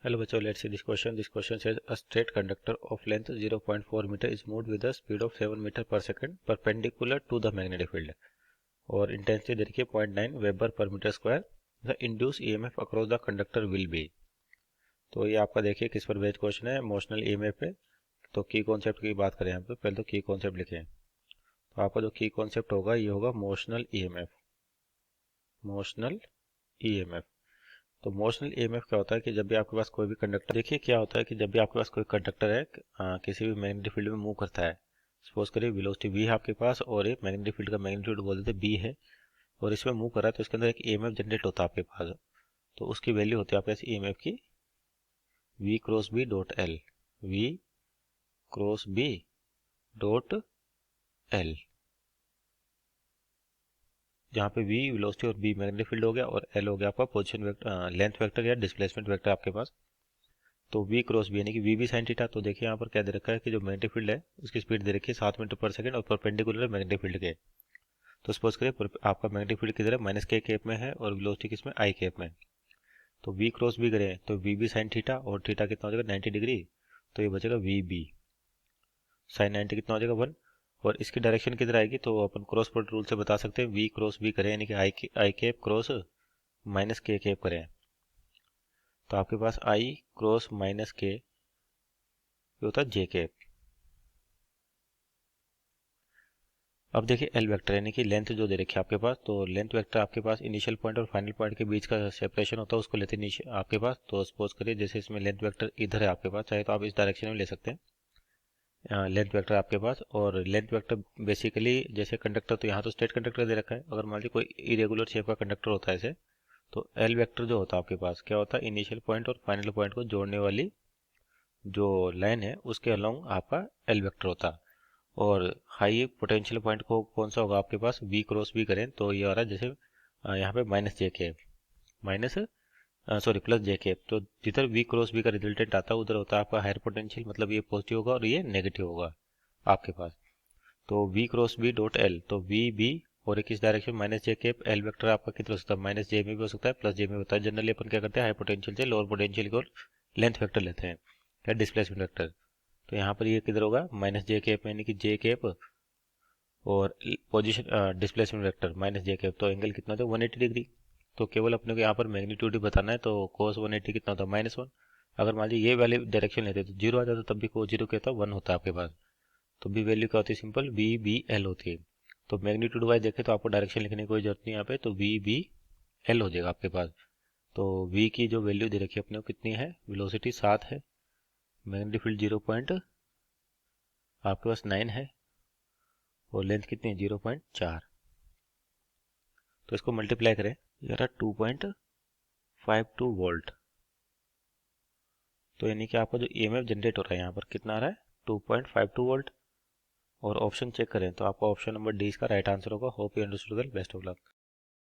Hello बच्चों, let's see this question. This question says a straight conductor of length 0.4 meter is moved with a speed of 7 meter per second perpendicular to the magnetic field. और intensity दे रखी है 0.9 weber पर metre square. The induce EMF across the conductor will be. तो ये आपका देखिए किस पर बेस्ड क्वेश्चन है, मोशनल ईएमएफ पे. तो की कॉन्सेप्ट की बात करें यहाँ पे, पहले तो की कॉन्सेप्ट लिखें. तो आपका जो की कॉन्सेप्ट होगा ये होगा मोशनल ईएमएफ. Motional EMF. तो मोशनल ईएमएफ क्या होता है कि जब भी आपके पास कोई भी कंडक्टर, देखिए क्या होता है कि जब भी आपके पास कोई कंडक्टर है किसी भी मैग्नेटिक फील्ड में मूव करता है. सपोज करिए वेलोसिटी v है आपके पास और एक मैग्नेटिक फील्ड का मैग्नीट्यूड बोल देते b है और इसमें मूव कर रहा है, तो इसके अंदर एक ईएमएफ जनरेट होता है आपके पास. तो उसकी वैल्यू होती है आपके पास ईएमएफ की v cross b dot L. v cross b dot L, जहाँ पे v वेलोसिटी और b मैग्नेटिक फील्ड हो गया और l हो गया आपका पोजीशन वेक्टर, लेंथ वेक्टर या डिस्प्लेसमेंट वेक्टर आपके पास. तो v क्रॉस बी यानी कि v भी साइन थीटा. तो देखिए यहाँ पर क्या दे रखा है कि जो मैग्नेटिक फील्ड है उसकी स्पीड दे रखी है 7 मीटर पर सेकंड और परपेंडिकुलर है मैग्नेटिक फील्ड के. तो सपोज करिए आपका मैग्नेटिक फील्ड किधर है, माइनस के केप में है और वेलोसिटी किसमें, आई केप में. तो v क्रॉस बी करें तो v भी साइन थीटा और थीटा कितना हो जाएगा 90 डिग्री. तो ये बचेगा वी बी साइन 90 कितना हो जाएगा 1. और इसकी डायरेक्शन किधर आएगी, तो अपन क्रॉस प्रोडक्ट रूल से बता सकते हैं. v क्रॉस बी करें यानी कि आई केप क्रॉस माइनस के केप करें तो आपके पास आई क्रॉस माइनस के होता है जे केप. अब देखिए एल वेक्टर यानी कि लेंथ जो दे रखी है आपके पास, तो लेंथ वेक्टर आपके पास इनिशियल पॉइंट और फाइनल पॉइंट के बीच का सेपरेशन होता है, उसको लेते हैं आपके पास. तो सपोज करिए जैसे इसमें लेंथ वेक्टर इधर है आपके पास, चाहे तो आप इस डायरेक्शन में ले सकते हैं लेंथ वेक्टर आपके पास. और लेंथ वेक्टर बेसिकली जैसे कंडक्टर, तो यहाँ तो स्ट्रेट कंडक्टर दे रखा है. अगर मान लीजिए कोई इरेगुलर शेप का कंडक्टर होता है ऐसे, तो एल वेक्टर जो होता है आपके पास क्या होता है, इनिशियल पॉइंट और फाइनल पॉइंट को जोड़ने वाली जो लाइन है उसके अलोंग आपका एल वेक्टर होता है. और हाई पोटेंशियल पॉइंट को कौन सा होगा आपके पास, वी क्रॉस बी करें तो ये आ रहा है जैसे यहाँ पे माइनस जे के माइनस सॉरी प्लस जे के. तो जिधर वी क्रॉस बी का रिजल्टेंट आता है उधर होता है आपका हायर पोटेंशियल, मतलब ये पॉजिटिव होगा और ये नेगेटिव होगा आपके पास. तो V cross B dot L, तो वी बी और एक इस डायरेक्शन माइनस जे के. एल वेक्टर आपका कितना हो सकता है, माइनस जे में भी हो सकता है प्लस जे में होता है. जनरली अपन क्या करते हैं, हाई पोटेंशियल से लोअर पोटेंशियल को लेंथ वेक्टर लेते हैं या डिस्प्लेसमेंट वेक्टर. तो यहाँ पर ये किधर होगा, माइनस जे केप यानी कि जे केप और position displacement vector minus J cap. तो एंगल कितना होता है 180 डिग्री. तो केवल अपने को यहाँ पर मैग्नीट्यूड ही बताना है. तो कोस 180 कितना होता है -1. अगर मान लीजिए ये वाले डायरेक्शन लेते तो जीरो आ जाता, तब भी कोस जीरो क्या होता है 1 होता है आपके पास. तो बी वैल्यू क्या होती है, सिंपल वी बी एल होती है. तो मैग्नीट्यूड वाइज देखें तो आपको डायरेक्शन लिखने की कोई जरूरत नहीं यहाँ पे, तो वी बी एल हो जाएगा आपके पास. तो v की जो वैल्यू दे रखी है अपने को कितनी है, वेलोसिटी 7 है, मैग्नेटिक फील्ड 0 पॉइंट आपके पास 9 है और लेंथ कितनी है 0.4. तो इसको मल्टीप्लाई करें, ये रहा 2.52 वोल्ट. तो यानी कि आपका जो ईएमएफ जनरेट हो रहा है यहाँ पर कितना आ रहा है 2.52 वोल्ट. और ऑप्शन चेक करें तो आपका ऑप्शन नंबर डी इसका राइट आंसर होगा. Hope you understood. Best of luck.